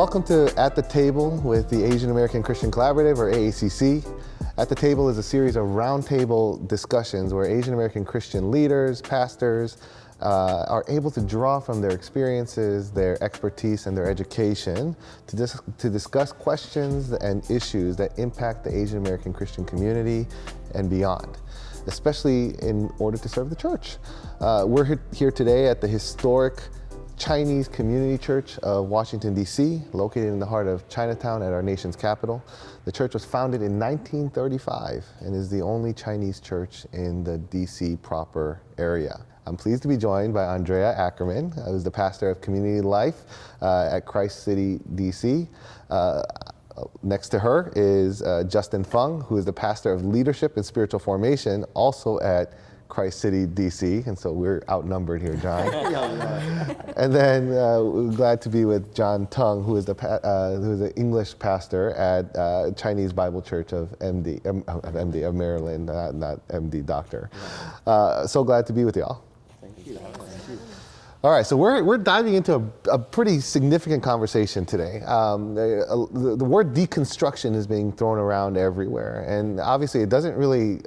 welcome to At the Table with the Asian American Christian Collaborative, or AACC. At the Table is a series of roundtable discussions where Asian American Christian leaders, pastors, are able to draw from their experiences, their expertise, and their education to discuss questions and issues that impact the Asian American Christian community and beyond, especially in order to serve the church. We're here today at the historic Chinese Community Church of Washington, D.C., located in the heart of Chinatown at our nation's capital. The church was founded in 1935 and is the only Chinese church in the D.C. proper area. I'm pleased to be joined by Andrea Ackermann, who's the pastor of community life at Christ City, D.C. Next to her is Justin Fung, who is the pastor of leadership and spiritual formation, also at Christ City, D.C., and so we're outnumbered here, John. And then we're glad to be with John Tung, who is the English pastor at Chinese Bible Church of of Maryland, not MD doctor. So glad to be with y'all. Thank you. All right, so we're diving into a pretty significant conversation today. The word deconstruction is being thrown around everywhere, and obviously it doesn't really,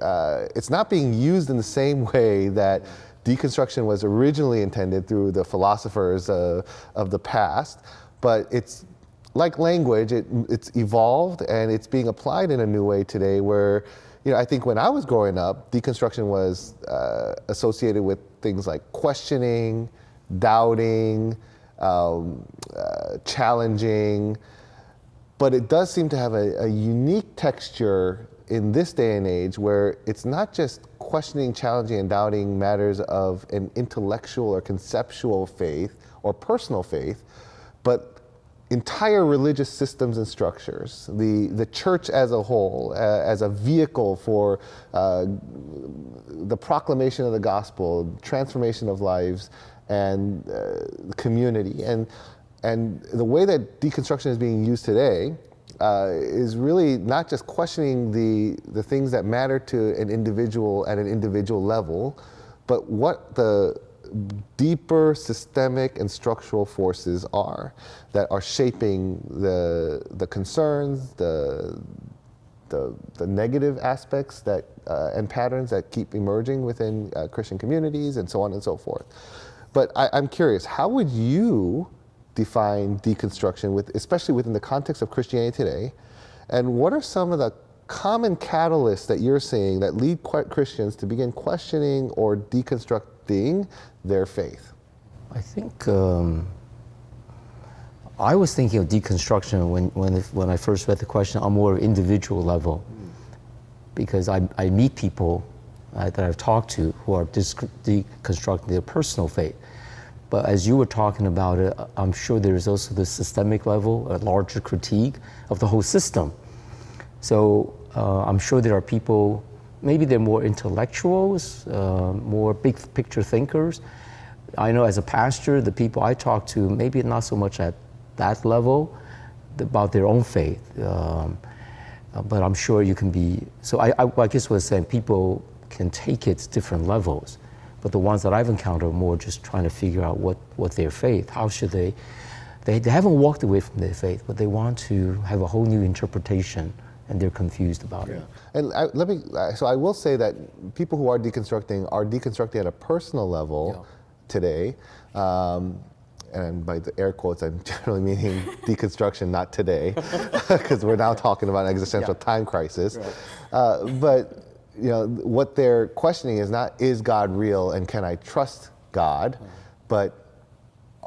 it's not being used in the same way that deconstruction was originally intended through the philosophers of the past, but it's like language, it's evolved and it's being applied in a new way today where, I think when I was growing up, deconstruction was associated with things like questioning, doubting, challenging, but it does seem to have a unique texture in this day and age where it's not just questioning, challenging, and doubting matters of an intellectual or conceptual faith or personal faith, but entire religious systems and structures, the church as a whole, as a vehicle for the proclamation of the gospel, transformation of lives, and the community. And the way that deconstruction is being used today is really not just questioning the things that matter to an individual at an individual level, but what the deeper systemic and structural forces are that are shaping the concerns, the negative aspects that and patterns that keep emerging within Christian communities, and so on and so forth. But I'm curious, how would you define deconstruction, especially within the context of Christianity today? And what are some of the common catalysts that you're seeing that lead Christians to begin questioning or deconstructing their faith? I think I was thinking of deconstruction when I first read the question on a more individual level, because I meet people that I've talked to who are deconstructing their personal faith. But as you were talking about it, I'm sure there's also the systemic level, a larger critique of the whole system. So I'm sure there are people, maybe they're more intellectuals, more big picture thinkers. I know as a pastor, the people I talk to, maybe not so much at that level about their own faith. But I'm sure you can be, so I guess what I was saying, people can take it to different levels. But the ones that I've encountered are more just trying to figure out what their faith, how should they haven't walked away from their faith, but they want to have a whole new interpretation, and they're confused about it. And so I will say that people who are deconstructing at a personal level today, and by the air quotes, I'm generally meaning deconstruction, not today, because we're now talking about an existential time crisis. Right. But what they're questioning is not, is God real and can I trust God, but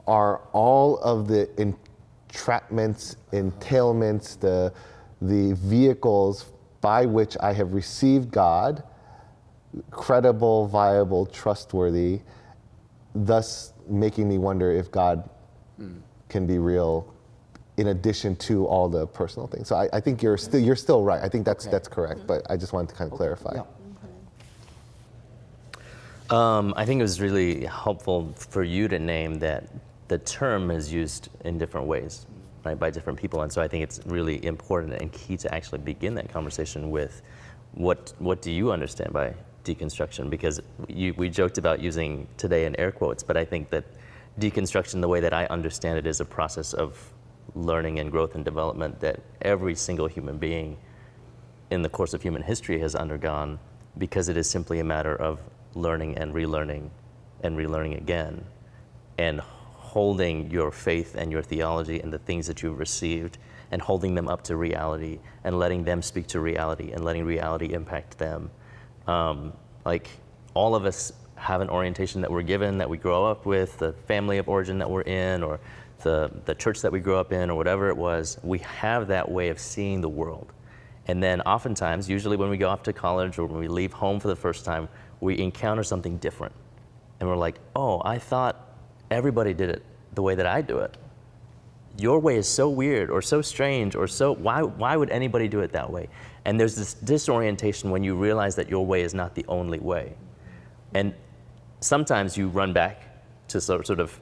are all of the entrapments, entailments, the vehicles by which I have received God credible, viable, trustworthy, thus making me wonder if God can be real in addition to all the personal things. So I think you're still right. I think that's correct, but I just wanted to kind of clarify. I think it was really helpful for you to name that the term is used in different ways, right, by different people. And so I think it's really important and key to actually begin that conversation with what do you understand by deconstruction? Because we joked about using today in air quotes, but I think that deconstruction, the way that I understand it, is a process of learning and growth and development that every single human being in the course of human history has undergone, because it is simply a matter of learning and relearning again, and holding your faith and your theology and the things that you've received and holding them up to reality and letting them speak to reality and letting reality impact them. Like, all of us have an orientation that we're given, that we grow up with, the family of origin that we're in, or the church that we grew up in, or whatever it was. We have that way of seeing the world. And then oftentimes, usually when we go off to college or when we leave home for the first time, we encounter something different. And we're like, oh, I thought everybody did it the way that I do it. Your way is so weird or so strange or so, why would anybody do it that way? And there's this disorientation when you realize that your way is not the only way. And sometimes you run back to sort of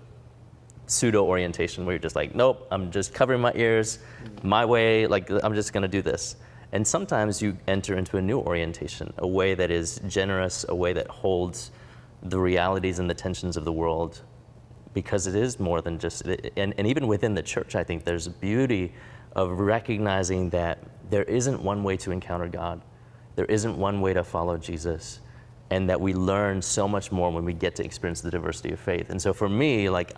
pseudo-orientation where you're just like, nope, I'm just covering my ears, my way, like I'm just gonna do this. And sometimes you enter into a new orientation, a way that is generous, a way that holds the realities and the tensions of the world, because it is more than just, and even within the church, I think there's a beauty of recognizing that there isn't one way to encounter God. There isn't one way to follow Jesus, and that we learn so much more when we get to experience the diversity of faith. And so for me, like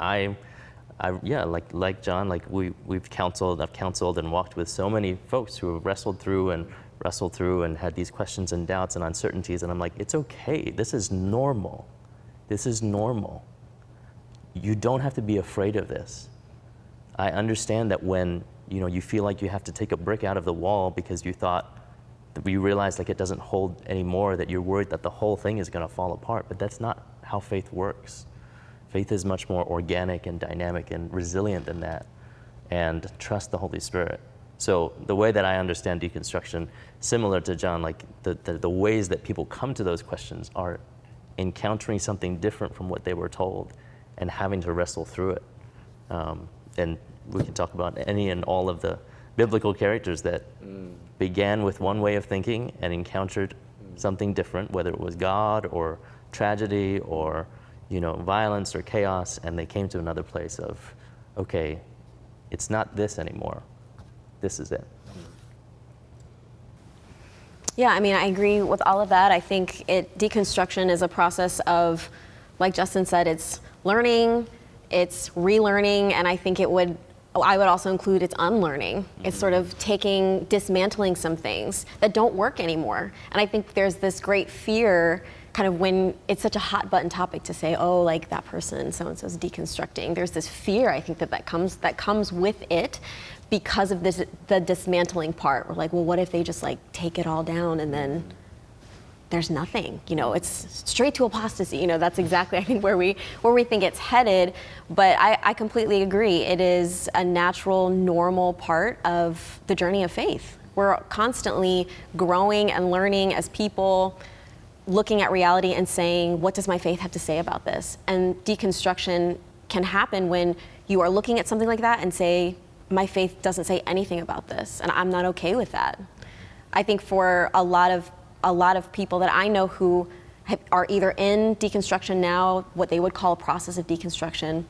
like John, like I've counseled and walked with so many folks who have wrestled through and had these questions and doubts and uncertainties, and I'm like, it's okay, this is normal. This is normal. You don't have to be afraid of this. I understand that when you feel like you have to take a brick out of the wall because you thought that you realize like it doesn't hold anymore, that you're worried that the whole thing is going to fall apart, but that's not how faith works. Faith is much more organic and dynamic and resilient than that, and trust the Holy Spirit. So the way that I understand deconstruction, similar to John, like the ways that people come to those questions are encountering something different from what they were told and having to wrestle through it. And we can talk about any and all of the biblical characters that began with one way of thinking and encountered something different, whether it was God or tragedy or violence or chaos, and they came to another place of, okay, it's not this anymore. This is it. Yeah, I mean, I agree with all of that. I think deconstruction is a process of, like Justin said, it's learning, it's relearning, and I think I would also include it's unlearning. It's sort of dismantling some things that don't work anymore. And I think there's this great fear kind of when it's such a hot button topic to say, oh, like that person, so-and-so is deconstructing. There's this fear, I think, that comes with it because of the dismantling part. We're like, well, what if they just like take it all down and then there's nothing? It's straight to apostasy. That's exactly, I think, where we think it's headed. But I completely agree. It is a natural, normal part of the journey of faith. We're constantly growing and learning as people, looking at reality and saying, what does my faith have to say about this? And deconstruction can happen when you are looking at something like that and say, my faith doesn't say anything about this, and I'm not okay with that. I think for a lot of people that I know who are either in deconstruction now, what they would call a process of deconstruction,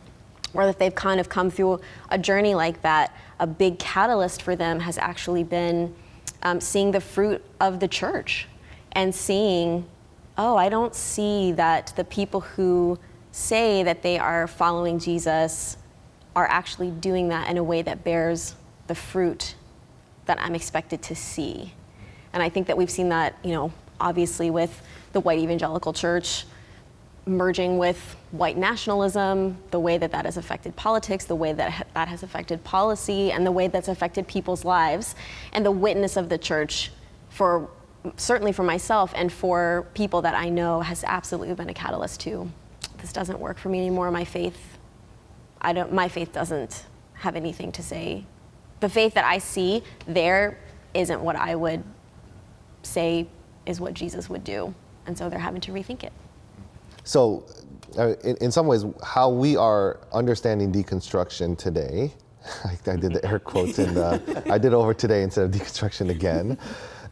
or that they've kind of come through a journey like that, a big catalyst for them has actually been seeing the fruit of the church and seeing, oh, I don't see that the people who say that they are following Jesus are actually doing that in a way that bears the fruit that I'm expected to see. And I think that we've seen that, obviously with the white evangelical church merging with white nationalism, the way that has affected politics, the way that has affected policy, and the way that's affected people's lives. And the witness of the church, certainly for myself and for people that I know, has absolutely been a catalyst to, this doesn't work for me anymore. My faith doesn't have anything to say. The faith that I see there isn't what I would say is what Jesus would do. And so they're having to rethink it. So in some ways, how we are understanding deconstruction today, I did the air quotes and I did over today instead of deconstruction again,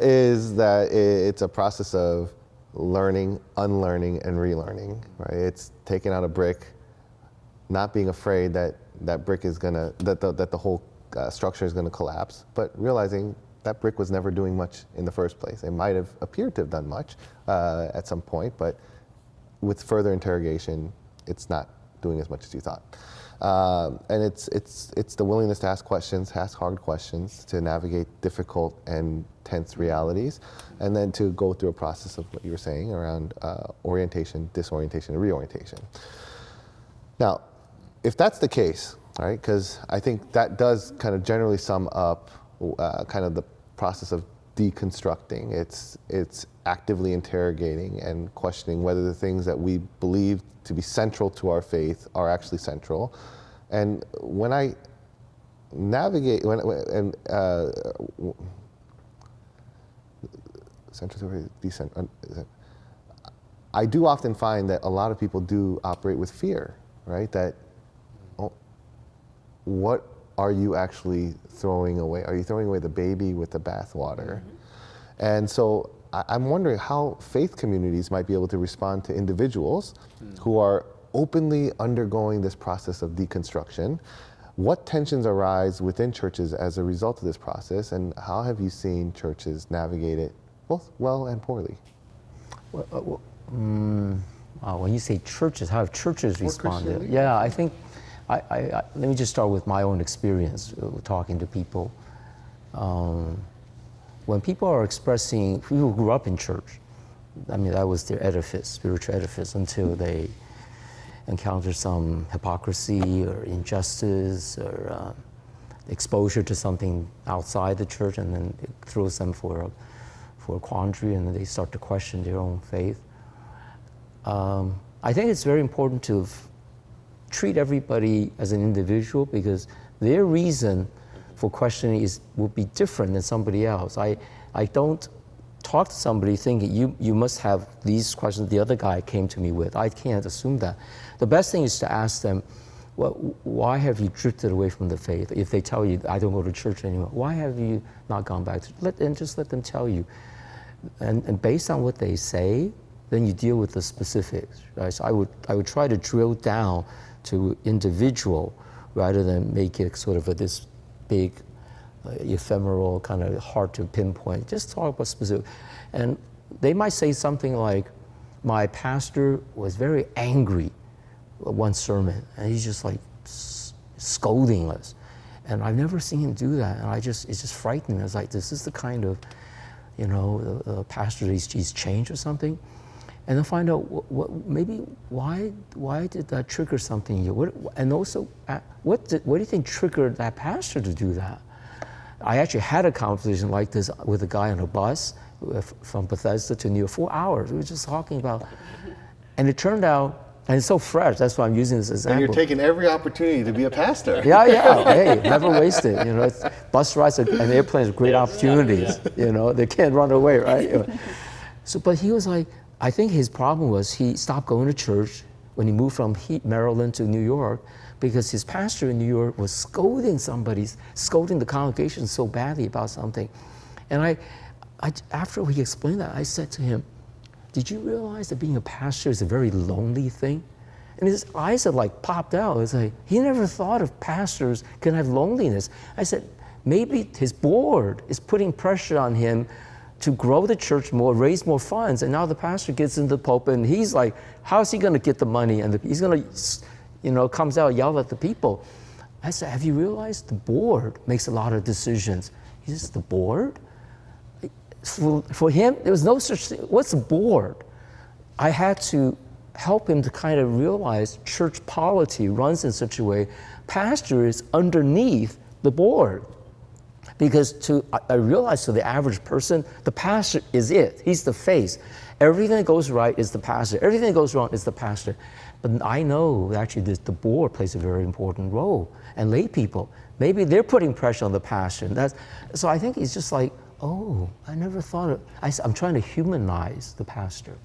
is that it's a process of learning, unlearning, and relearning, right? It's taking out a brick, not being afraid that that brick is that the whole structure is going to collapse, but realizing that brick was never doing much in the first place. It might have appeared to have done much at some point, but with further interrogation, it's not doing as much as you thought. And it's the willingness to ask questions, ask hard questions, to navigate difficult and tense realities, and then to go through a process of what you were saying around orientation, disorientation, and reorientation. Now, if that's the case, all right, because I think that does kind of generally sum up kind of the process of deconstructing. It's actively interrogating and questioning whether the things that we believe to be central to our faith are actually central. And when I navigate, central to decent, I do often find that a lot of people do operate with fear, right? That, oh, what are you actually throwing away? Are you throwing away the baby with the bathwater? Mm-hmm. And so I'm wondering how faith communities might be able to respond to individuals who are openly undergoing this process of deconstruction. What tensions arise within churches as a result of this process, and how have you seen churches navigate it both well and poorly? When you say churches, how have churches responded? Yeah, I think, let me just start with my own experience talking to people. When people are expressing, people who grew up in church, I mean, that was their edifice, spiritual edifice, until they encounter some hypocrisy or injustice or exposure to something outside the church, and then it throws them for a quandary, and then they start to question their own faith. I think it's very important to treat everybody as an individual, because their reason for questioning will be different than somebody else. I don't talk to somebody thinking you must have these questions the other guy came to me with. I can't assume that. The best thing is to ask them, well, why have you drifted away from the faith? If they tell you, I don't go to church anymore, why have you not gone back to just let them tell you. And based on what they say, then you deal with the specifics, right? So I would try to drill down to individual rather than make it sort of this big, ephemeral, kind of hard to pinpoint. Just talk about specific. And they might say something like, my pastor was very angry at one sermon, and he's just like scolding us. And I've never seen him do that, and it's just frightening. I was like, this is the kind of, the pastor, he's changed or something. And then find out why did that trigger something in you? And also, what do you think triggered that pastor to do that? I actually had a conversation like this with a guy on a bus from Bethesda to New York, 4 hours. We were just talking about, and it turned out, and it's so fresh, that's why I'm using this example. And you're taking every opportunity to be a pastor. Yeah, hey, never waste it. Bus rides and airplanes are great opportunities. They can't run away, right? So, but he was like, I think his problem was he stopped going to church when he moved from Maryland to New York, because his pastor in New York was scolding the congregation so badly about something. And I after he explained that, I said to him, did you realize that being a pastor is a very lonely thing? And his eyes had popped out. It's like, he never thought of pastors can have loneliness. I said, maybe his board is putting pressure on him to grow the church more, raise more funds, and now the pastor gets in the pulpit and he's like, how's he gonna get the money? And he's gonna, comes out, yell at the people. I said, have you realized the board makes a lot of decisions? He says, the board? For him, there was no such thing. What's a board? I had to help him to kind of realize church polity runs in such a way, pastor is underneath the board. Because I realized to the average person, the pastor is it. He's the face. Everything that goes right is the pastor. Everything that goes wrong is the pastor. But I know actually the board plays a very important role. And lay people, maybe they're putting pressure on the pastor. So I think it's just like, oh, I never thought of, I'm trying to humanize the pastor.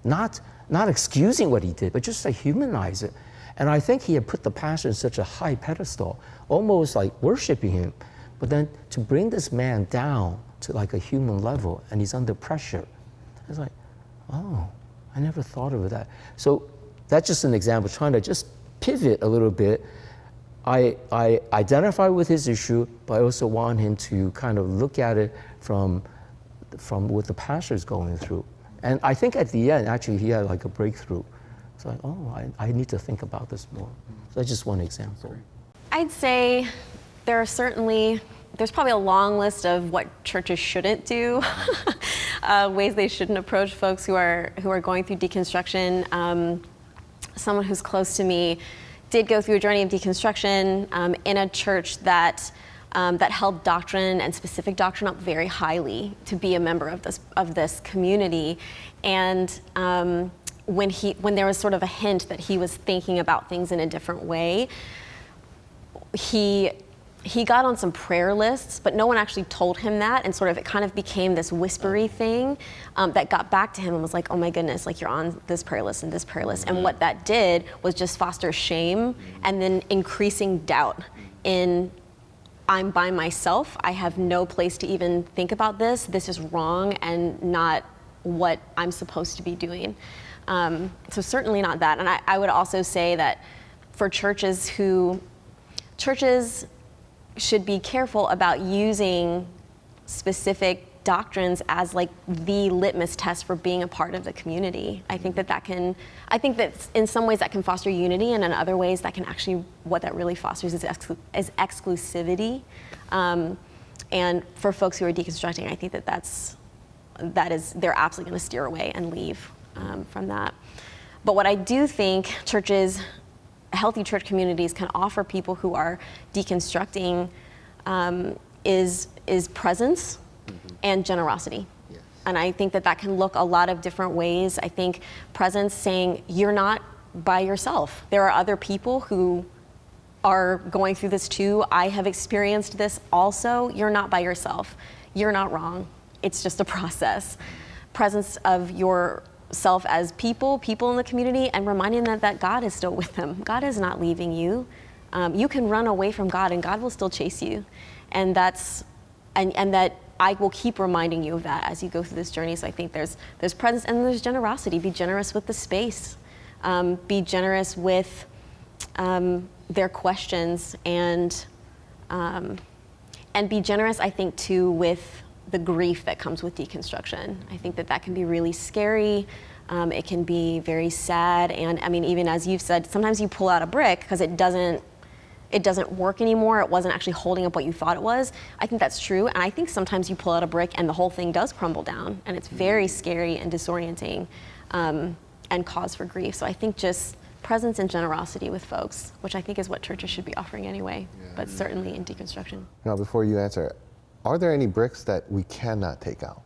Not excusing what he did, but just to humanize it. And I think he had put the pastor in such a high pedestal, almost like worshiping him. But then to bring this man down to a human level, and he's under pressure, it's like, oh, I never thought of that. So that's just an example, trying to just pivot a little bit. I identify with his issue, but I also want him to kind of look at it from what the pastor is going through. And I think at the end, actually, he had like a breakthrough. It's like, oh, I need to think about this more. So that's just one example. I'd say there's probably a long list of what churches shouldn't do, ways they shouldn't approach folks who are going through deconstruction. Someone who's close to me did go through a journey of deconstruction in a church that held doctrine and specific doctrine up very highly to be a member of this community. And when there was sort of a hint that he was thinking about things in a different way, he got on some prayer lists, but no one actually told him that, and sort of it kind of became this whispery thing that got back to him and was like, oh my goodness, like you're on this prayer list and this prayer list. And what that did was just foster shame and then increasing doubt in, I'm by myself, I have no place to even think about this, this is wrong and not what I'm supposed to be doing. So certainly not that. And I would also say that for churches should be careful about using specific doctrines as like the litmus test for being a part of the community. I think that in some ways that can foster unity, and in other ways that can actually, what that really fosters is exclusivity. And for folks who are deconstructing, I think they're absolutely going to steer away and leave from that. But what I do think healthy church communities can offer people who are deconstructing is presence and generosity. Yes. And I think that can look a lot of different ways. I think presence, saying you're not by yourself. There are other people who are going through this too. I have experienced this also. You're not by yourself. You're not wrong. It's just a process. Presence of yourself as people in the community, and reminding them that God is still with them. God is not leaving you. You can run away from God and God will still chase you. And that I will keep reminding you of that as you go through this journey. So I think there's presence and there's generosity. Be generous with the space. Be generous with their questions, and be generous, I think, too, with the grief that comes with deconstruction. I think that can be really scary. It can be very sad. And I mean, even as you've said, sometimes you pull out a brick because it doesn't work anymore. It wasn't actually holding up what you thought it was. I think that's true. And I think sometimes you pull out a brick and the whole thing does crumble down, and it's very scary and disorienting, and cause for grief. So I think just presence and generosity with folks, which I think is what churches should be offering anyway, but certainly in deconstruction. Now, before you answer, are there any bricks that we cannot take out?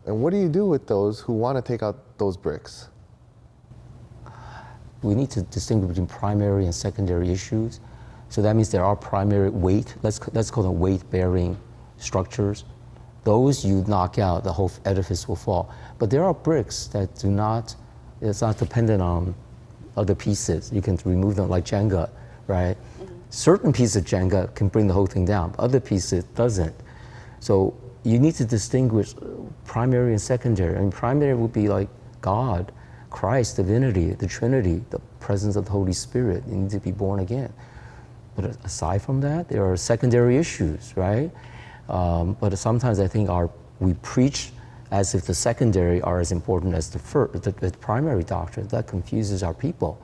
And what do you do with those who want to take out those bricks? We need to distinguish between primary and secondary issues. So that means there are primary weight, let's call them weight-bearing structures. Those you knock out, the whole edifice will fall. But there are bricks that it's not dependent on other pieces. You can remove them like Jenga, right? Mm-hmm. Certain pieces of Jenga can bring the whole thing down, but other pieces doesn't. So you need to distinguish primary and secondary. And primary would be like God, Christ, divinity, the Trinity, the presence of the Holy Spirit. You need to be born again. But aside from that, there are secondary issues, right? But sometimes I think we preach as if the secondary are as important as the primary doctrine. That confuses our people.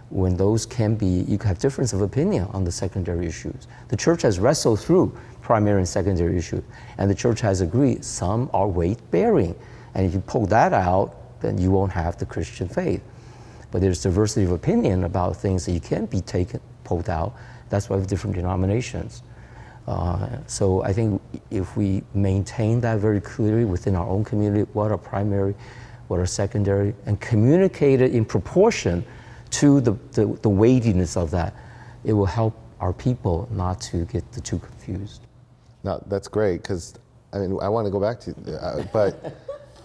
When those you can have difference of opinion on the secondary issues. The church has wrestled through primary and secondary issues, and the church has agreed some are weight-bearing. And if you pull that out, then you won't have the Christian faith. But there's diversity of opinion about things that you can't be pulled out. That's why we have different denominations. So I think if we maintain that very clearly within our own community, what are primary, what are secondary, and communicate it in proportion to the weightiness of that, it will help our people not to get the two confused. Now, that's great, because I mean, I want to go back to, but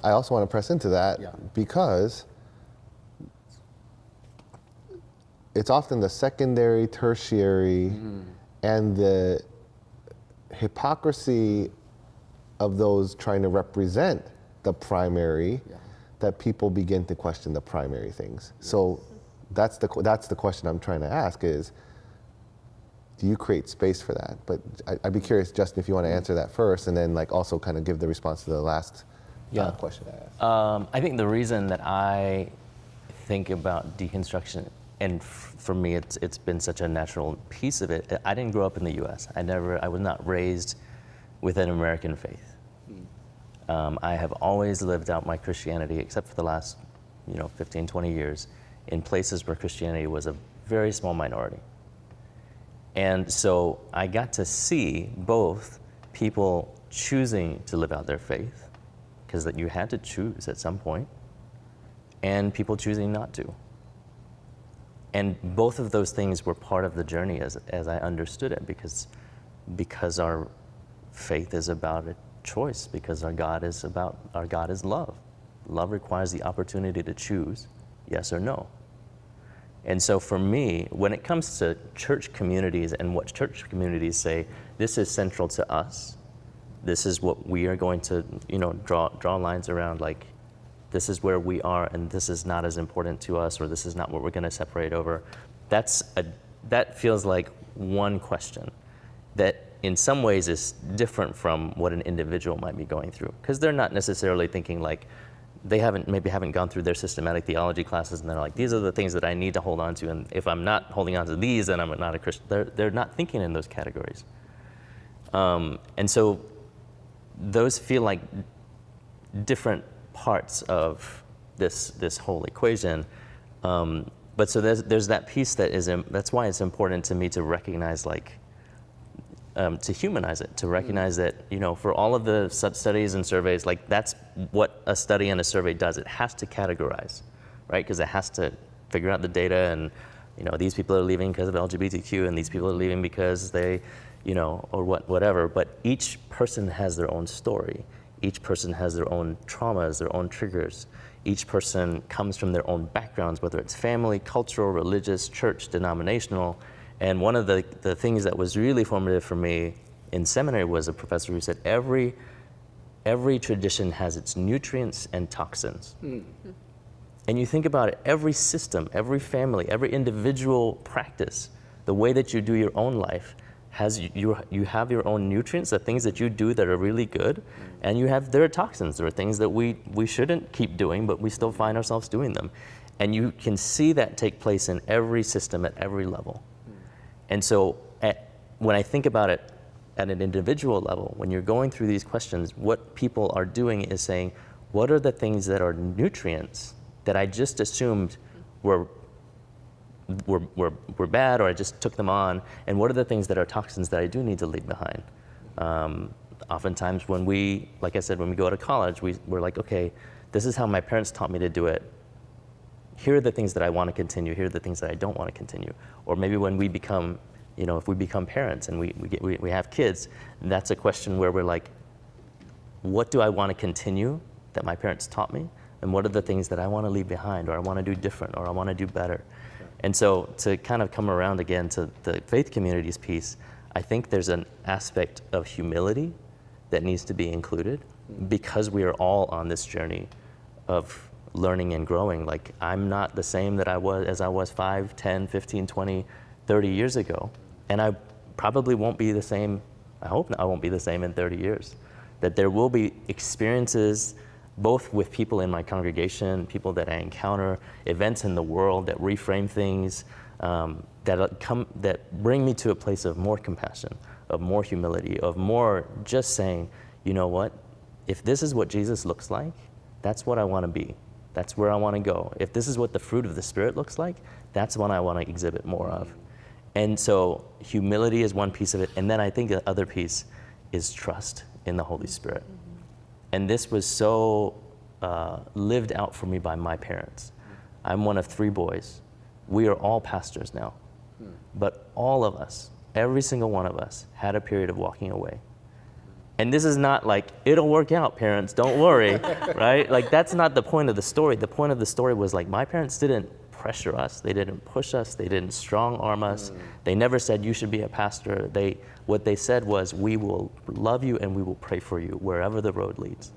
I also want to press into that because it's often the secondary, tertiary, and the hypocrisy of those trying to represent the primary that people begin to question the primary things. So That's the question I'm trying to ask is, do you create space for that? But I'd be curious, Justin, if you want to answer that first, and then like also kind of give the response to the last question I asked. I think the reason that I think about deconstruction, and for me, it's been such a natural piece of it. I didn't grow up in the U.S. I was not raised with an American faith. I have always lived out my Christianity, except for the last, 15, 20 years, in places where Christianity was a very small minority. And so I got to see both people choosing to live out their faith, because that you had to choose at some point, and people choosing not to. And both of those things were part of the journey as I understood it, because our faith is about a choice, because our God is love. Love requires the opportunity to choose yes or no. And so for me, when it comes to church communities and what church communities say, this is central to us, this is what we are going to, draw lines around, like, this is where we are and this is not as important to us, or this is not what we're going to separate over. That feels like one question that in some ways is different from what an individual might be going through, because they're not necessarily thinking like, they maybe haven't gone through their systematic theology classes and they're like, these are the things that I need to hold on to, and if I'm not holding on to these, then I'm not a Christian. They're not thinking in those categories. And so those feel like different parts of this whole equation. But so there's that piece that's why it's important to me to recognize, like, to humanize it, to recognize that, for all of the studies and surveys, like, that's what a study and a survey does. It has to categorize, right? Because it has to figure out the data, and, these people are leaving because of LGBTQ, and these people are leaving because they, or whatever. But each person has their own story. Each person has their own traumas, their own triggers. Each person comes from their own backgrounds, whether it's family, cultural, religious, church, denominational. And one of the things that was really formative for me in seminary was a professor who said every tradition has its nutrients and toxins. Mm-hmm. And you think about it, every system, every family, every individual practice, the way that you do your own life, you have your own nutrients, the things that you do that are really good, and there are toxins. There are things that we shouldn't keep doing, but we still find ourselves doing them. And you can see that take place in every system at every level. And so when I think about it at an individual level, when you're going through these questions, what people are doing is saying, what are the things that are nutrients that I just assumed were bad, or I just took them on, and what are the things that are toxins that I do need to leave behind? Oftentimes when like I said, when we go to college, we're like, okay, this is how my parents taught me to do it. Here are the things that I want to continue. Here are the things that I don't want to continue. Or maybe when we become, if we become parents and we have kids, that's a question where we're like, what do I want to continue that my parents taught me? And what are the things that I want to leave behind, or I want to do different, or I want to do better? And so to kind of come around again to the faith communities piece, I think there's an aspect of humility that needs to be included, because we are all on this journey of learning and growing. Like, I'm not the same as I was 5, 10, 15, 20, 30 years ago. And I probably won't be the same, I hope I won't be the same in 30 years. That there will be experiences, both with people in my congregation, people that I encounter, events in the world that reframe things, that bring me to a place of more compassion, of more humility, of more just saying, you know what, if this is what Jesus looks like, that's what I want to be. That's where I want to go. If this is what the fruit of the Spirit looks like, that's what I want to exhibit more of. And so humility is one piece of it. And then I think the other piece is trust in the Holy Spirit. And this was so lived out for me by my parents. I'm one of 3 boys. We are all pastors now. But all of us, every single one of us, had a period of walking away. And this is not like, it'll work out, parents, don't worry, right? Like, that's not the point of the story. The point of the story was, like, my parents didn't pressure us. They didn't push us. They didn't strong arm us. They never said, you should be a pastor. What they said was, we will love you and we will pray for you wherever the road leads.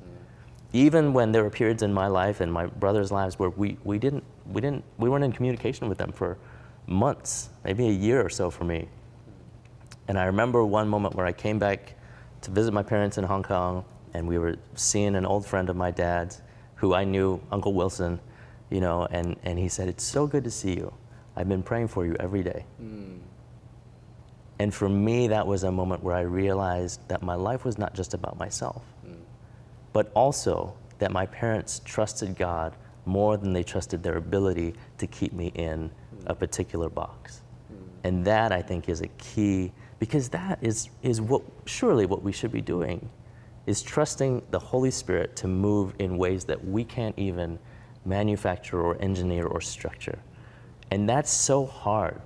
even when there were periods in my life and my brother's lives where we weren't in communication with them for months, maybe a year or so for me. And I remember one moment where I came back to visit my parents in Hong Kong, and we were seeing an old friend of my dad's who I knew, Uncle Wilson, and he said, "It's so good to see you. I've been praying for you every day." And for me, that was a moment where I realized that my life was not just about myself, but also that my parents trusted God more than they trusted their ability to keep me in a particular box. And that, I think, is a key, because that is surely what we should be doing, is trusting the Holy Spirit to move in ways that we can't even manufacture or engineer or structure. And that's so hard,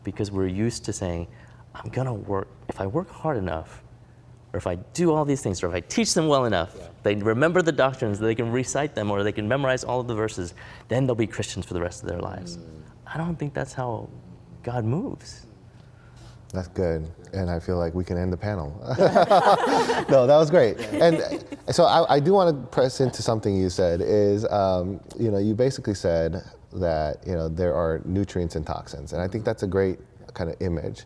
because we're used to saying, I'm gonna work, if I work hard enough, or if I do all these things, or if I teach them well enough, they remember the doctrines, they can recite them, or they can memorize all of the verses, then they'll be Christians for the rest of their lives. I don't think that's how God moves. That's good, and I feel like we can end the panel. No, that was great. And so I do want to press into something you said, is, you basically said that, there are nutrients and toxins, and I think that's a great kind of image.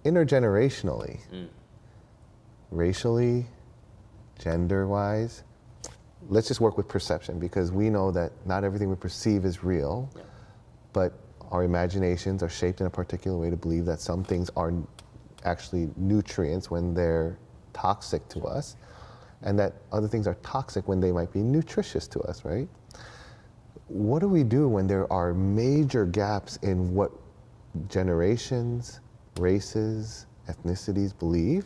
Intergenerationally, racially, gender-wise, let's just work with perception, because we know that not everything we perceive is real, but our imaginations are shaped in a particular way to believe that some things are actually nutrients when they're toxic to us, and that other things are toxic when they might be nutritious to us, right? What do we do when there are major gaps in what generations, races, ethnicities believe?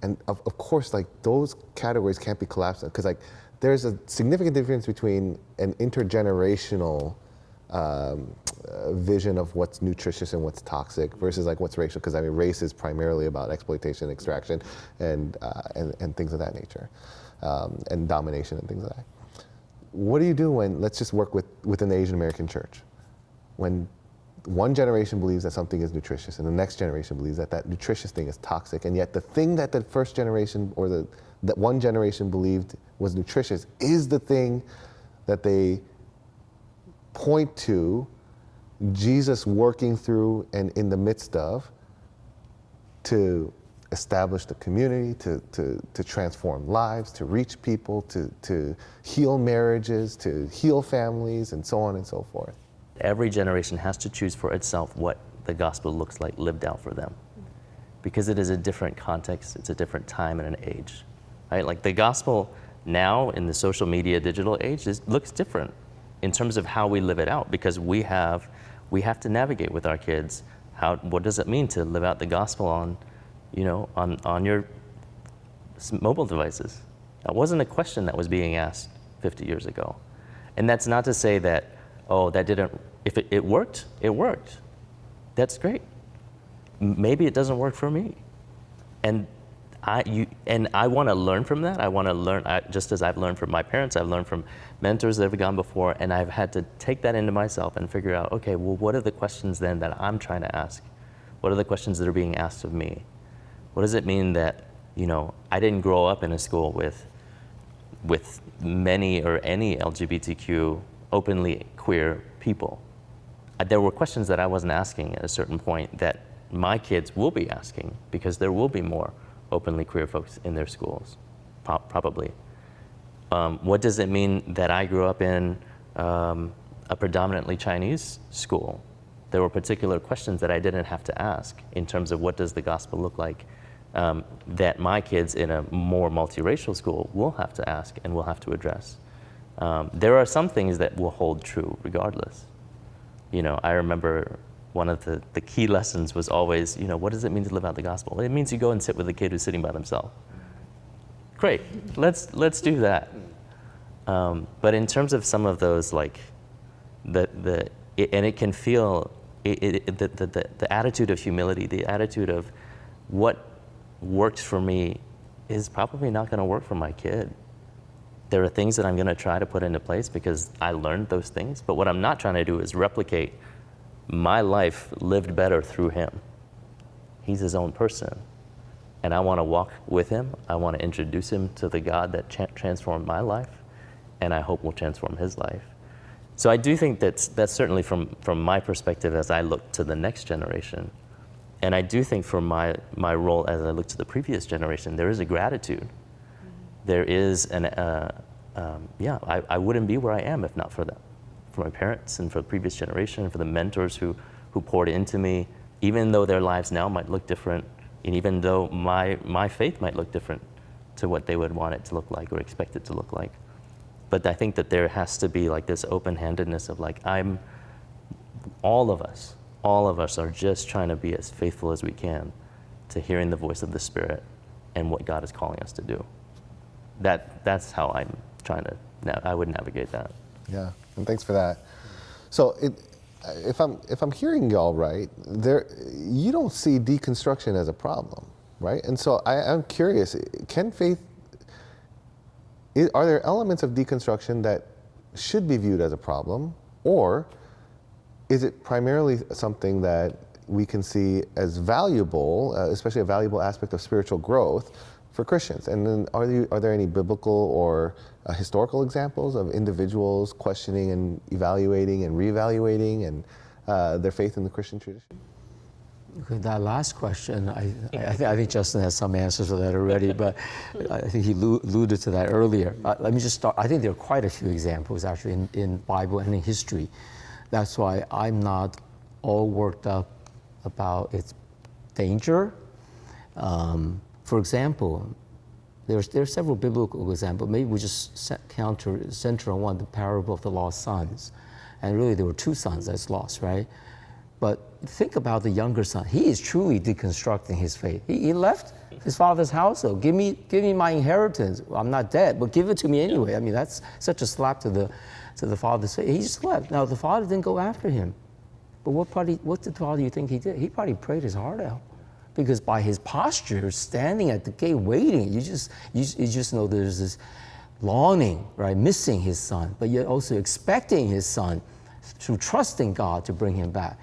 And of course, like, those categories can't be collapsed, because like there's a significant difference between an intergenerational vision of what's nutritious and what's toxic versus like what's racial, because I mean race is primarily about exploitation, extraction, and things of that nature, and domination and things like that. What do you do when, let's just work within the Asian American church, when one generation believes that something is nutritious and the next generation believes that that nutritious thing is toxic, and yet the thing that the first generation or that one generation believed was nutritious is the thing that they point to Jesus working through and in the midst of to establish the community, to transform lives, to reach people, to heal marriages, to heal families, and so on and so forth. Every generation has to choose for itself what the gospel looks like lived out for them, because it is a different context, it's a different time and an age, right? Like the gospel now in the social media digital age looks different in terms of how we live it out, because we have to navigate with our kids. What does it mean to live out the gospel on your mobile devices? That wasn't a question that was being asked 50 years ago. And that's not to say that, if it worked, it worked. That's great. Maybe it doesn't work for me. And I want to learn from that. I want to learn, just as I've learned from my parents, I've learned from mentors that have gone before, and I've had to take that into myself and figure out, okay, well, what are the questions then that I'm trying to ask? What are the questions that are being asked of me? What does it mean that, I didn't grow up in a school with many or any LGBTQ openly queer people? There were questions that I wasn't asking at a certain point that my kids will be asking, because there will be more openly queer folks in their schools, probably. What does it mean that I grew up in a predominantly Chinese school? There were particular questions that I didn't have to ask in terms of what does the gospel look like, that my kids in a more multiracial school will have to ask and will have to address. There are some things that will hold true regardless. I remember one of the key lessons was always, what does it mean to live out the gospel? Well, it means you go and sit with a kid who's sitting by themselves. Great, let's do that. But in terms of some of those, like, and it can feel, the attitude of humility, the attitude of what worked for me is probably not gonna work for my kid. There are things that I'm gonna try to put into place because I learned those things, but what I'm not trying to do is replicate my life lived better through him. He's his own person. And I want to walk with him. I want to introduce him to the God that transformed my life, and I hope will transform his life. So I do think that's certainly from my perspective as I look to the next generation. And I do think from my role as I look to the previous generation, there is a gratitude. There is I wouldn't be where I am if not for them, for my parents and for the previous generation, and for the mentors who poured into me, even though their lives now might look different, and even though my faith might look different to what they would want it to look like or expect it to look like. But I think that there has to be like this open-handedness of like, all of us are just trying to be as faithful as we can to hearing the voice of the Spirit and what God is calling us to do. That's how I'm trying to, I would navigate that. Yeah, and thanks for that. So if I'm hearing y'all right, you don't see deconstruction as a problem, right? And so I'm curious, are there elements of deconstruction that should be viewed as a problem, or is it primarily something that we can see as valuable, especially a valuable aspect of spiritual growth for Christians? And then are there any biblical or historical examples of individuals questioning and evaluating and reevaluating and their faith in the Christian tradition? Okay, that last question, I think Justin has some answers for that already, but I think he alluded to that earlier. Let me just start. I think there are quite a few examples actually in Bible and in history. That's why I'm not all worked up about its danger. For example, there are several biblical examples. Maybe we just center on one, the parable of the lost sons. And really there were two sons that's lost, right? But think about the younger son. He is truly deconstructing his faith. He left his father's household. Give me my inheritance. Well, I'm not dead, but give it to me anyway. I mean, that's such a slap to the father's face. He just left. Now the father didn't go after him. But what did the father you think he did? He probably prayed his heart out. Because by his posture, standing at the gate waiting, you just know there's this longing, right? Missing his son, but yet also expecting his son through trusting God to bring him back.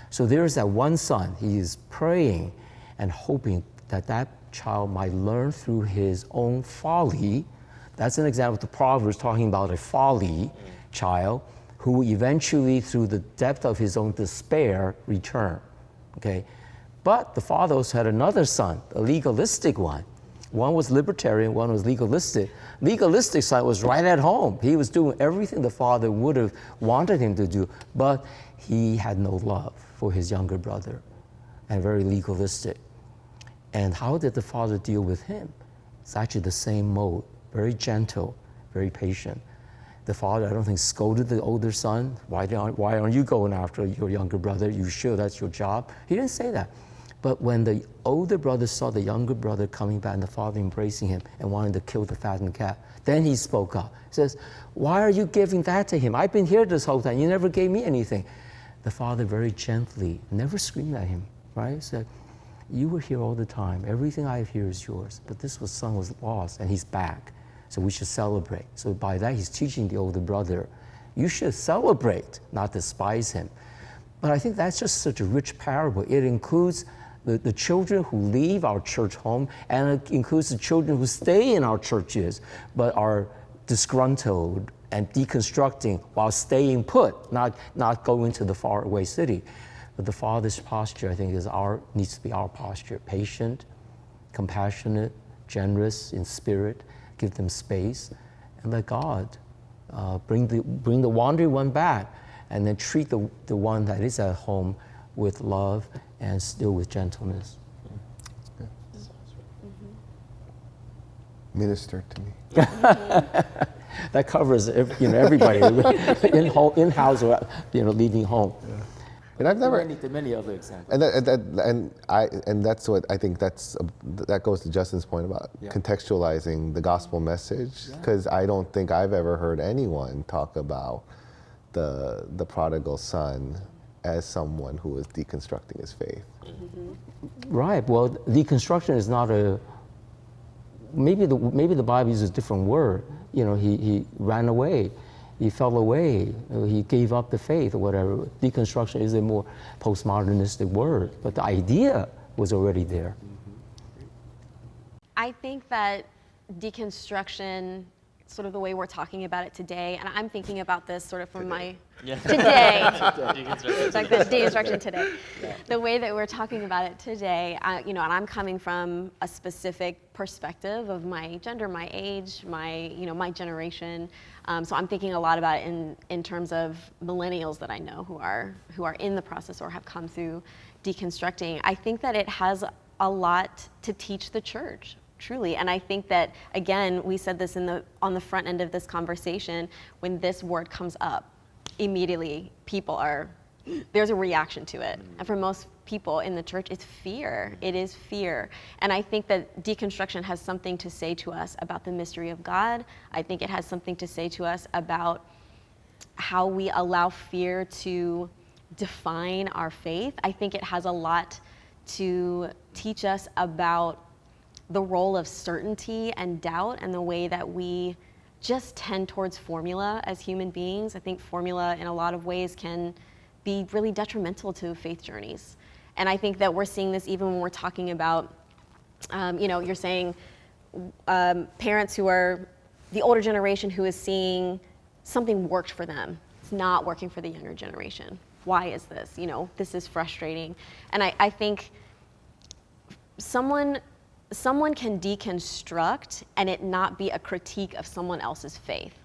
So there's that one son. He is praying and hoping that child might learn through his own folly. That's an example of the Proverbs talking about a folly child who eventually, through the depth of his own despair, return. Okay? But the father also had another son, a legalistic one. One was libertarian, one was legalistic. Legalistic son was right at home. He was doing everything the father would have wanted him to do, but he had no love for his younger brother, and very legalistic. And how did the father deal with him? It's actually the same mode, very gentle, very patient. The father, I don't think, scolded the older son. Why aren't you going after your younger brother? You sure that's your job? He didn't say that. But when the older brother saw the younger brother coming back and the father embracing him and wanting to kill the fattened calf, then he spoke up. He says, why are you giving that to him? I've been here this whole time. You never gave me anything. The father very gently, never screamed at him, right? Said, you were here all the time. Everything I have here is yours. But this son was lost and he's back. So we should celebrate. So by that, he's teaching the older brother, you should celebrate, not despise him. But I think that's just such a rich parable. It includes the children who leave our church home, and it includes the children who stay in our churches, but are disgruntled and deconstructing while staying put, not going to the faraway city. But the father's posture, I think, needs to be our posture. Patient, compassionate, generous in spirit, give them space, and let God bring the wandering one back, and then treat the one that is at home with love and still with gentleness. That's good. Minister to me. That covers everybody in house or leaving home. Yeah. And I've never many other examples. And that's what I think that goes to Justin's point about contextualizing the gospel message, because I don't think I've ever heard anyone talk about the prodigal son as someone who is deconstructing his faith. Mm-hmm. Right. Well, deconstruction is not maybe the Bible uses a different word. He ran away. He fell away, he gave up the faith or whatever. Deconstruction is a more postmodernistic word, but the idea was already there. I think that deconstruction, sort of the way we're talking about it today, and I'm thinking about this sort of from my today, like the deconstruction today, the way that we're talking about it today, and I'm coming from a specific perspective of my gender, my age, my generation. So I'm thinking a lot about it in terms of millennials that I know who are in the process or have come through deconstructing. I think that it has a lot to teach the church. Truly, and I think that, again, we said this on the front end of this conversation, when this word comes up, immediately there's a reaction to it. And for most people in the church, it's fear. It is fear. And I think that deconstruction has something to say to us about the mystery of God. I think it has something to say to us about how we allow fear to define our faith. I think it has a lot to teach us about the role of certainty and doubt and the way that we just tend towards formula as human beings. I think formula in a lot of ways can be really detrimental to faith journeys. And I think that we're seeing this even when we're talking about, you're saying parents who are the older generation who is seeing something worked for them. It's not working for the younger generation. Why is this? This is frustrating. And I think someone can deconstruct and it not be a critique of someone else's faith.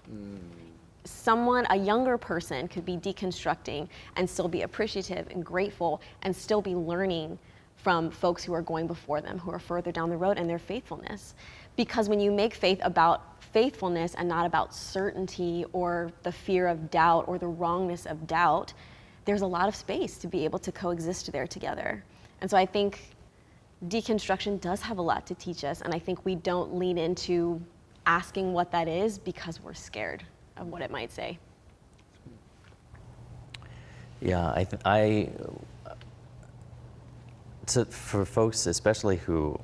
A younger person could be deconstructing and still be appreciative and grateful and still be learning from folks who are going before them, who are further down the road, and their faithfulness. Because when you make faith about faithfulness and not about certainty or the fear of doubt or the wrongness of doubt, there's a lot of space to be able to coexist there together. And so I think deconstruction does have a lot to teach us, and I think we don't lean into asking what that is because we're scared of what it might say. Yeah, for folks especially who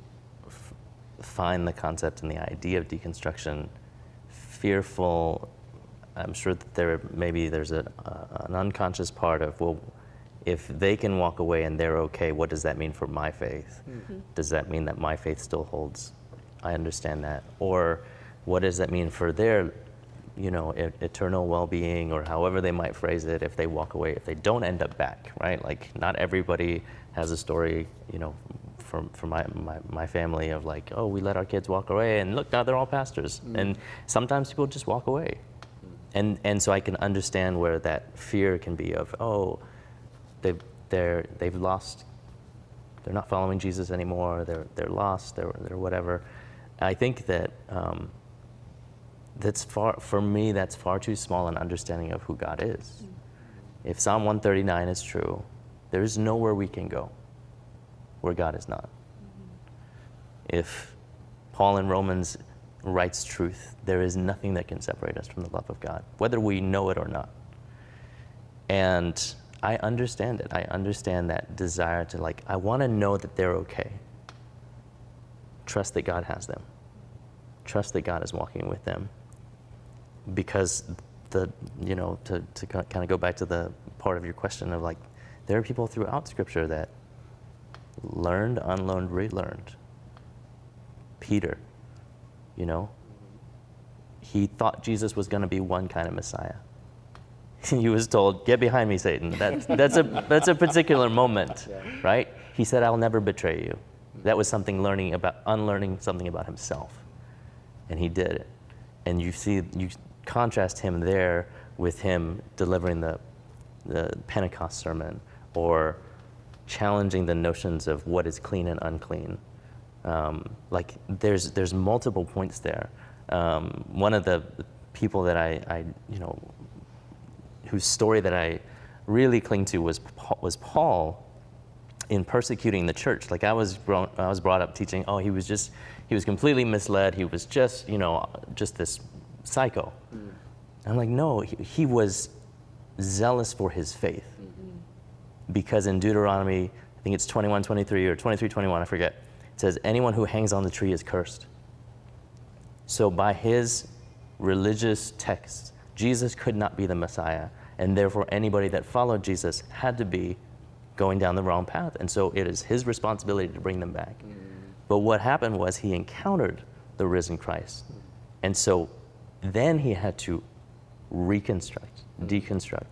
find the concept and the idea of deconstruction fearful, I'm sure that there's an unconscious part of, well, if they can walk away and they're okay, what does that mean for my faith? Mm-hmm. Does that mean that my faith still holds? I understand that. Or what does that mean for their, eternal well-being, or however they might phrase it, if they walk away, if they don't end up back, right? Like, not everybody has a story, from my family of like, oh, we let our kids walk away and look, now they're all pastors. Mm. And sometimes people just walk away. And so I can understand where that fear can be of, oh, they've lost, they're not following Jesus anymore, they're lost, they're whatever. I think that that's far too small an understanding of who God is. If Psalm 139 is true, there is nowhere we can go where God is not. If Paul in Romans writes truth, there is nothing that can separate us from the love of God, whether we know it or not. And I understand it. I understand that desire to I want to know that they're okay. Trust that God has them. Trust that God is walking with them. Because to kind of go back to the part of your question of there are people throughout Scripture that learned, unlearned, relearned. Peter, he thought Jesus was going to be one kind of Messiah. He was told, "Get behind me, Satan." That's a particular moment, right? He said, "I'll never betray you." That was something unlearning something about himself, and he did it. And you contrast him there with him delivering the Pentecost sermon, or challenging the notions of what is clean and unclean. There's multiple points there. One of the people that I whose story that I really cling to was Paul in persecuting the church. I was brought up teaching, oh, he was completely misled. He was just this psycho. Mm. I'm like, no, he was zealous for his faith. Mm-hmm. Because in Deuteronomy, I think it's 21:23 or 23:21, I forget, it says, anyone who hangs on the tree is cursed. So by his religious texts, Jesus could not be the Messiah, and therefore anybody that followed Jesus had to be going down the wrong path. And so it is his responsibility to bring them back. But what happened was he encountered the risen Christ. And so then he had to reconstruct, deconstruct.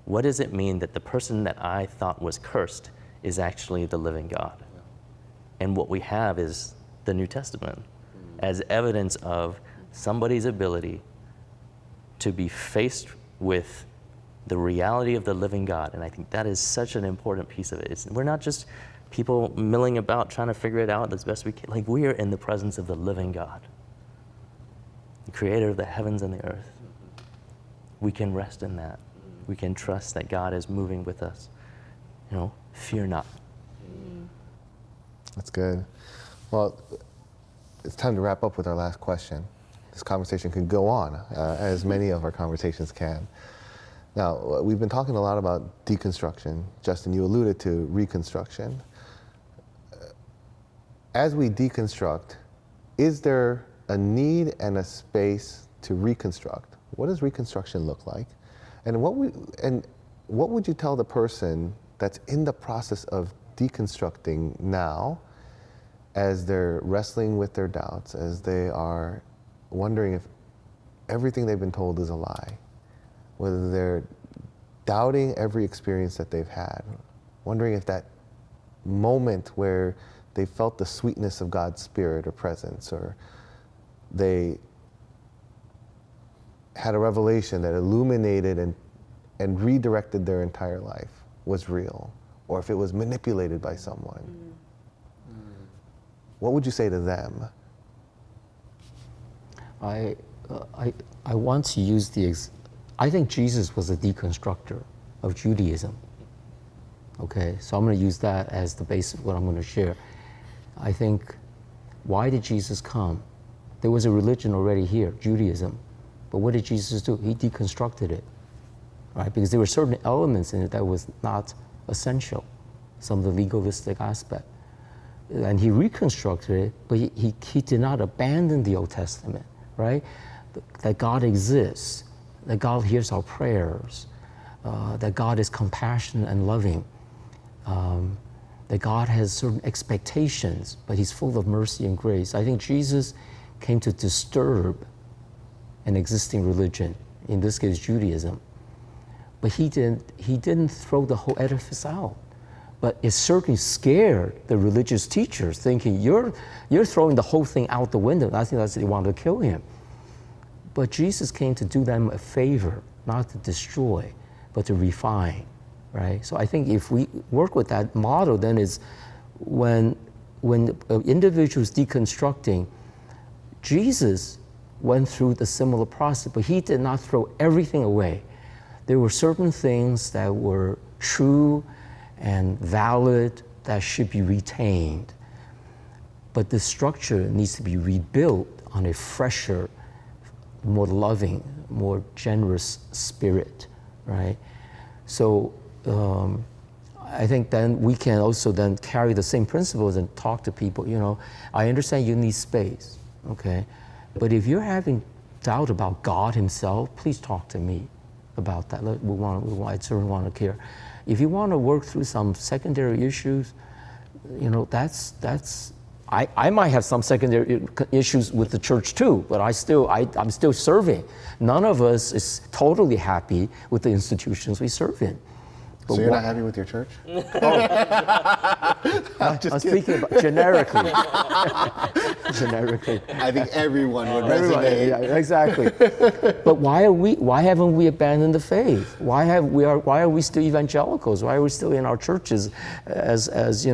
What does it mean that the person that I thought was cursed is actually the living God? And what we have is the New Testament as evidence of somebody's ability to be faced with the reality of the living God. And I think that is such an important piece of it. We're not just people milling about trying to figure it out as best we can. Like, we are in the presence of the living God, the creator of the heavens and the earth. We can rest in that. We can trust that God is moving with us. Fear not. That's good. Well, it's time to wrap up with our last question. This conversation can go on, as many of our conversations can. Now, we've been talking a lot about deconstruction. Justin, you alluded to reconstruction. As we deconstruct, is there a need and a space to reconstruct? What does reconstruction look like? And what would you tell the person that's in the process of deconstructing now, as they're wrestling with their doubts, as they are wondering if everything they've been told is a lie, whether they're doubting every experience that they've had, wondering if that moment where they felt the sweetness of God's Spirit or presence, or they had a revelation that illuminated and redirected their entire life was real, or if it was manipulated by someone. What would you say to them? I want to use I think Jesus was a deconstructor of Judaism. Okay, so I'm going to use that as the base of what I'm going to share. I think, why did Jesus come? There was a religion already here, Judaism. But what did Jesus do? He deconstructed it, right? Because there were certain elements in it that was not essential, some of the legalistic aspect. And he reconstructed it, but he did not abandon the Old Testament, right? That God exists, that God hears our prayers, that God is compassionate and loving, that God has certain expectations, but he's full of mercy and grace. I think Jesus came to disturb an existing religion, in this case Judaism. But he didn't throw the whole edifice out. But it certainly scared the religious teachers, thinking, you're throwing the whole thing out the window. I think that's they wanted to kill him. But Jesus came to do them a favor, not to destroy, but to refine, right? So I think if we work with that model, then it's when an individual is deconstructing, Jesus went through the similar process, but he did not throw everything away. There were certain things that were true and valid that should be retained. But the structure needs to be rebuilt on a fresher, more loving, more generous spirit, right? So I think then we can also then carry the same principles and talk to people, I understand you need space, okay? But if you're having doubt about God himself, please talk to me about that. I certainly want to care. If you want to work through some secondary issues, I might have some secondary issues with the church too, but I'm still serving. None of us is totally happy with the institutions we serve in. But so you're not happy with your church? I'm speaking about generically. Generically. I think everyone would resonate. Yeah, exactly. But why haven't we abandoned the faith? Why are we still evangelicals? Why are we still in our churches as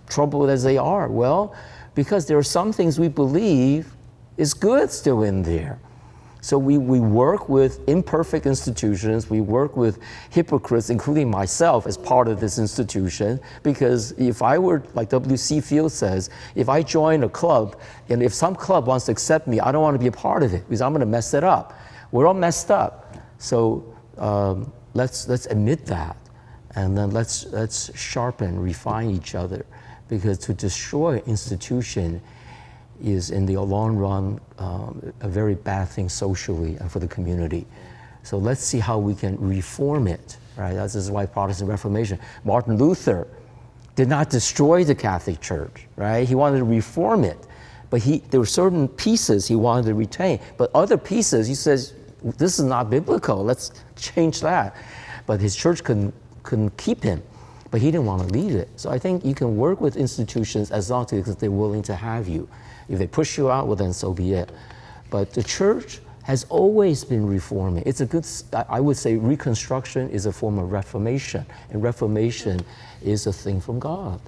troubled as they are? Well, because there are some things we believe is good still in there. So we work with imperfect institutions, we work with hypocrites, including myself as part of this institution, because if I were, like W.C. Field says, if I join a club, and if some club wants to accept me, I don't want to be a part of it, because I'm going to mess it up. We're all messed up. So let's admit that, and then let's sharpen, refine each other, because to destroy an institution is in the long run a very bad thing socially and for the community. So let's see how we can reform it, right? This is why Protestant Reformation. Martin Luther did not destroy the Catholic Church, right? He wanted to reform it, but there were certain pieces he wanted to retain, but other pieces he says, this is not biblical, let's change that. But his church couldn't keep him, but he didn't want to lead it. So I think you can work with institutions as long as they're willing to have you. If they push you out, well then so be it. But the church has always been reforming. It's a good, I would say Reconstruction is a form of Reformation, and Reformation is a thing from God.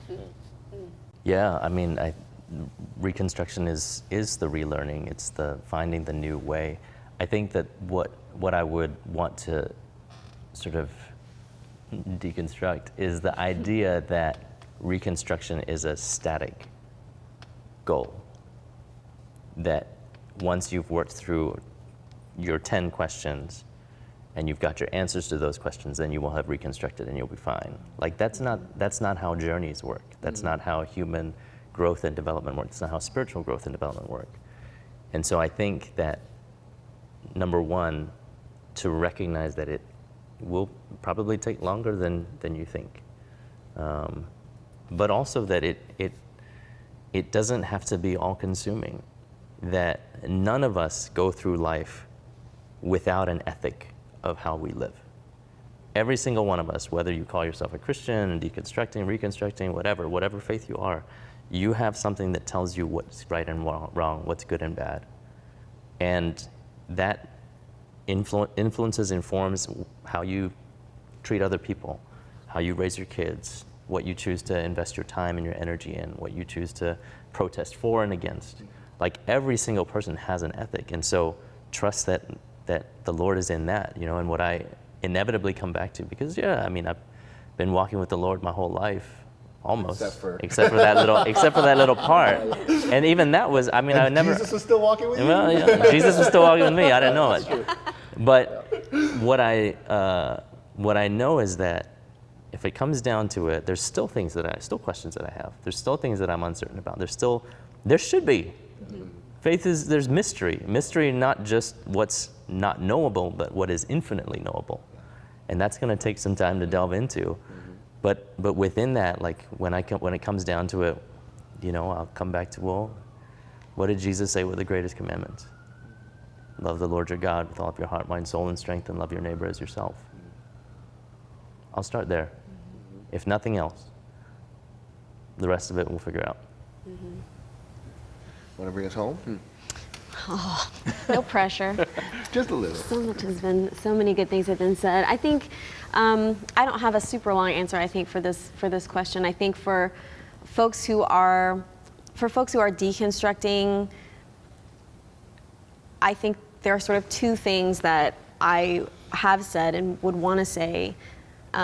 Yeah, I mean, Reconstruction is the relearning. It's the finding the new way. I think that what I would want to sort of deconstruct is the idea that Reconstruction is a static goal. That once you've worked through your 10 questions and you've got your answers to those questions, then you will have reconstructed and you'll be fine. Like that's not how journeys work. That's not how human growth and development work. That's not how spiritual growth and development work. And so I think that, number one, to recognize that it will probably take longer than you think. But also that it doesn't have to be all-consuming. That none of us go through life without an ethic of how we live. Every single one of us, whether you call yourself a Christian, deconstructing, reconstructing, whatever faith you are, you have something that tells you what's right and wrong, what's good and bad. And that informs how you treat other people, how you raise your kids, what you choose to invest your time and your energy in, what you choose to protest for and against. Like every single person has an ethic, and so trust that the Lord is in that, and what I inevitably come back to, because I mean, I've been walking with the Lord my whole life, almost, except for that little part, and even that was, I mean, I never. Jesus was still walking with you. Well, yeah, Jesus was still walking with me. I didn't know it, but what I know is that if it comes down to it, there's still questions that I have. There's still things that I'm uncertain about. There should be. There's mystery. Mystery, not just what's not knowable, but what is infinitely knowable. And that's going to take some time to delve into. But within that, like when it comes down to it, I'll come back to, well, what did Jesus say were the greatest commandments? Love the Lord your God with all of your heart, mind, soul, and strength, and love your neighbor as yourself. I'll start there. If nothing else, the rest of it we'll figure out. Want to bring us home? Oh, no pressure. Just a little. So many good things have been said. I think I don't have a super long answer. I think for this question, I think for folks who are deconstructing, I think there are sort of two things that I have said and would want to say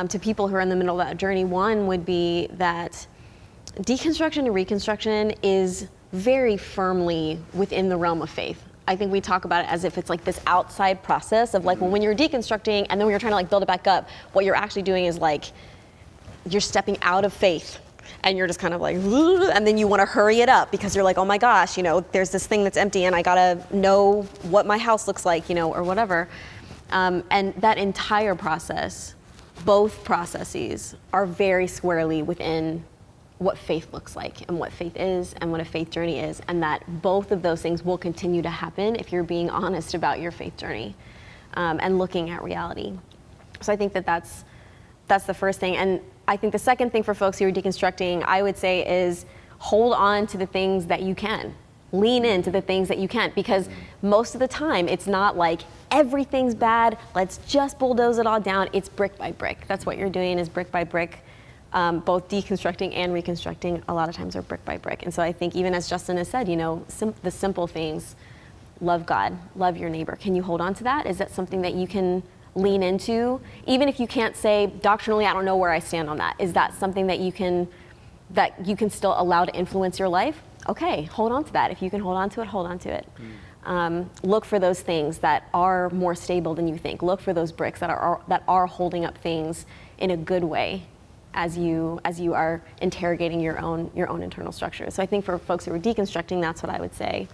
to people who are in the middle of that journey. One would be that deconstruction and reconstruction is very firmly within the realm of faith. I think we talk about it as if it's like this outside process of like, well, when you're deconstructing and then when you're trying to like build it back up, what you're actually doing is like, you're stepping out of faith and you're just kind of like, and then you want to hurry it up because you're like, oh my gosh, there's this thing that's empty and I gotta know what my house looks like, or whatever. And that entire process, both processes are very squarely within what faith looks like and what faith is and what a faith journey is, and that both of those things will continue to happen if you're being honest about your faith journey and looking at reality. So I think that's the first thing. And I think the second thing for folks who are deconstructing, I would say, is hold on to the things that you can. Lean into the things that you can, because most of the time it's not like everything's bad, let's just bulldoze it all down. It's brick by brick. That's what you're doing, is brick by brick. Both deconstructing and reconstructing a lot of times are brick by brick. And so I think, even as Justin has said, the simple things, love God, love your neighbor. Can you hold on to that? Is that something that you can lean into? Even if you can't say doctrinally, I don't know where I stand on that. Is that something that you can still allow to influence your life? Okay, hold on to that. If you can hold on to it, hold on to it. Look for those things that are more stable than you think. Look for those bricks that are holding up things in a good way as you are interrogating your own internal structure. So I think for folks who are deconstructing, that's what I would say.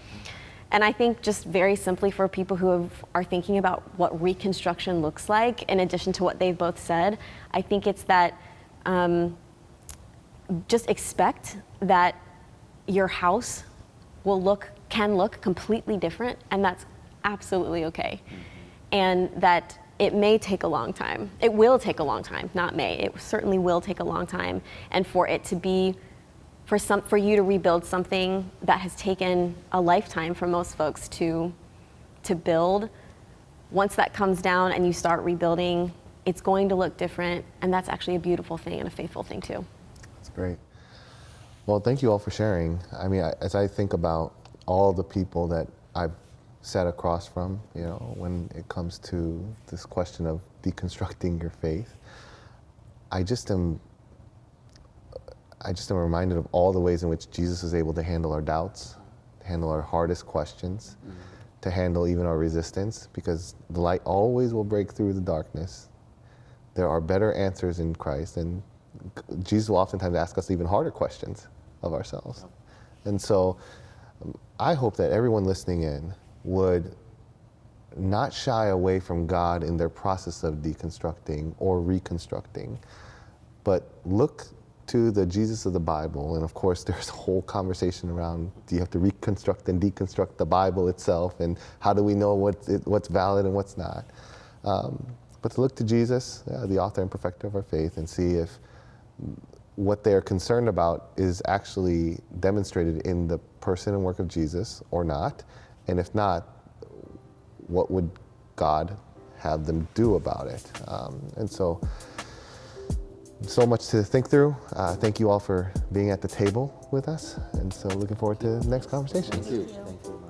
And I think just very simply for people who are thinking about what reconstruction looks like, in addition to what they've both said, I think it's that just expect that your house can look completely different, and that's absolutely okay. And that it may take a long time. It will take a long time, not may. It certainly will take a long time. And for it to be, for you to rebuild something that has taken a lifetime for most folks to build, once that comes down and you start rebuilding, it's going to look different, and that's actually a beautiful thing and a faithful thing too. That's great. Well, thank you all for sharing. I mean, as I think about all the people that I've sat across from, you know, when it comes to this question of deconstructing your faith, I just am reminded of all the ways in which Jesus is able to handle our doubts, to handle our hardest questions, to handle even our resistance, because the light always will break through the darkness. There are better answers in Christ, and Jesus will oftentimes ask us even harder questions of ourselves. And so I hope that everyone listening in would not shy away from God in their process of deconstructing or reconstructing, but look to the Jesus of the Bible. And of course, there's a whole conversation around, do you have to reconstruct and deconstruct the Bible itself, and how do we know what's valid and what's not? But to look to Jesus, the author and perfecter of our faith, and see if what they're concerned about is actually demonstrated in the person and work of Jesus or not. And if not, what would God have them do about it? And so much to think through. Thank you all for being at the table with us. And so looking forward to the next conversation. Thank you. Thank you.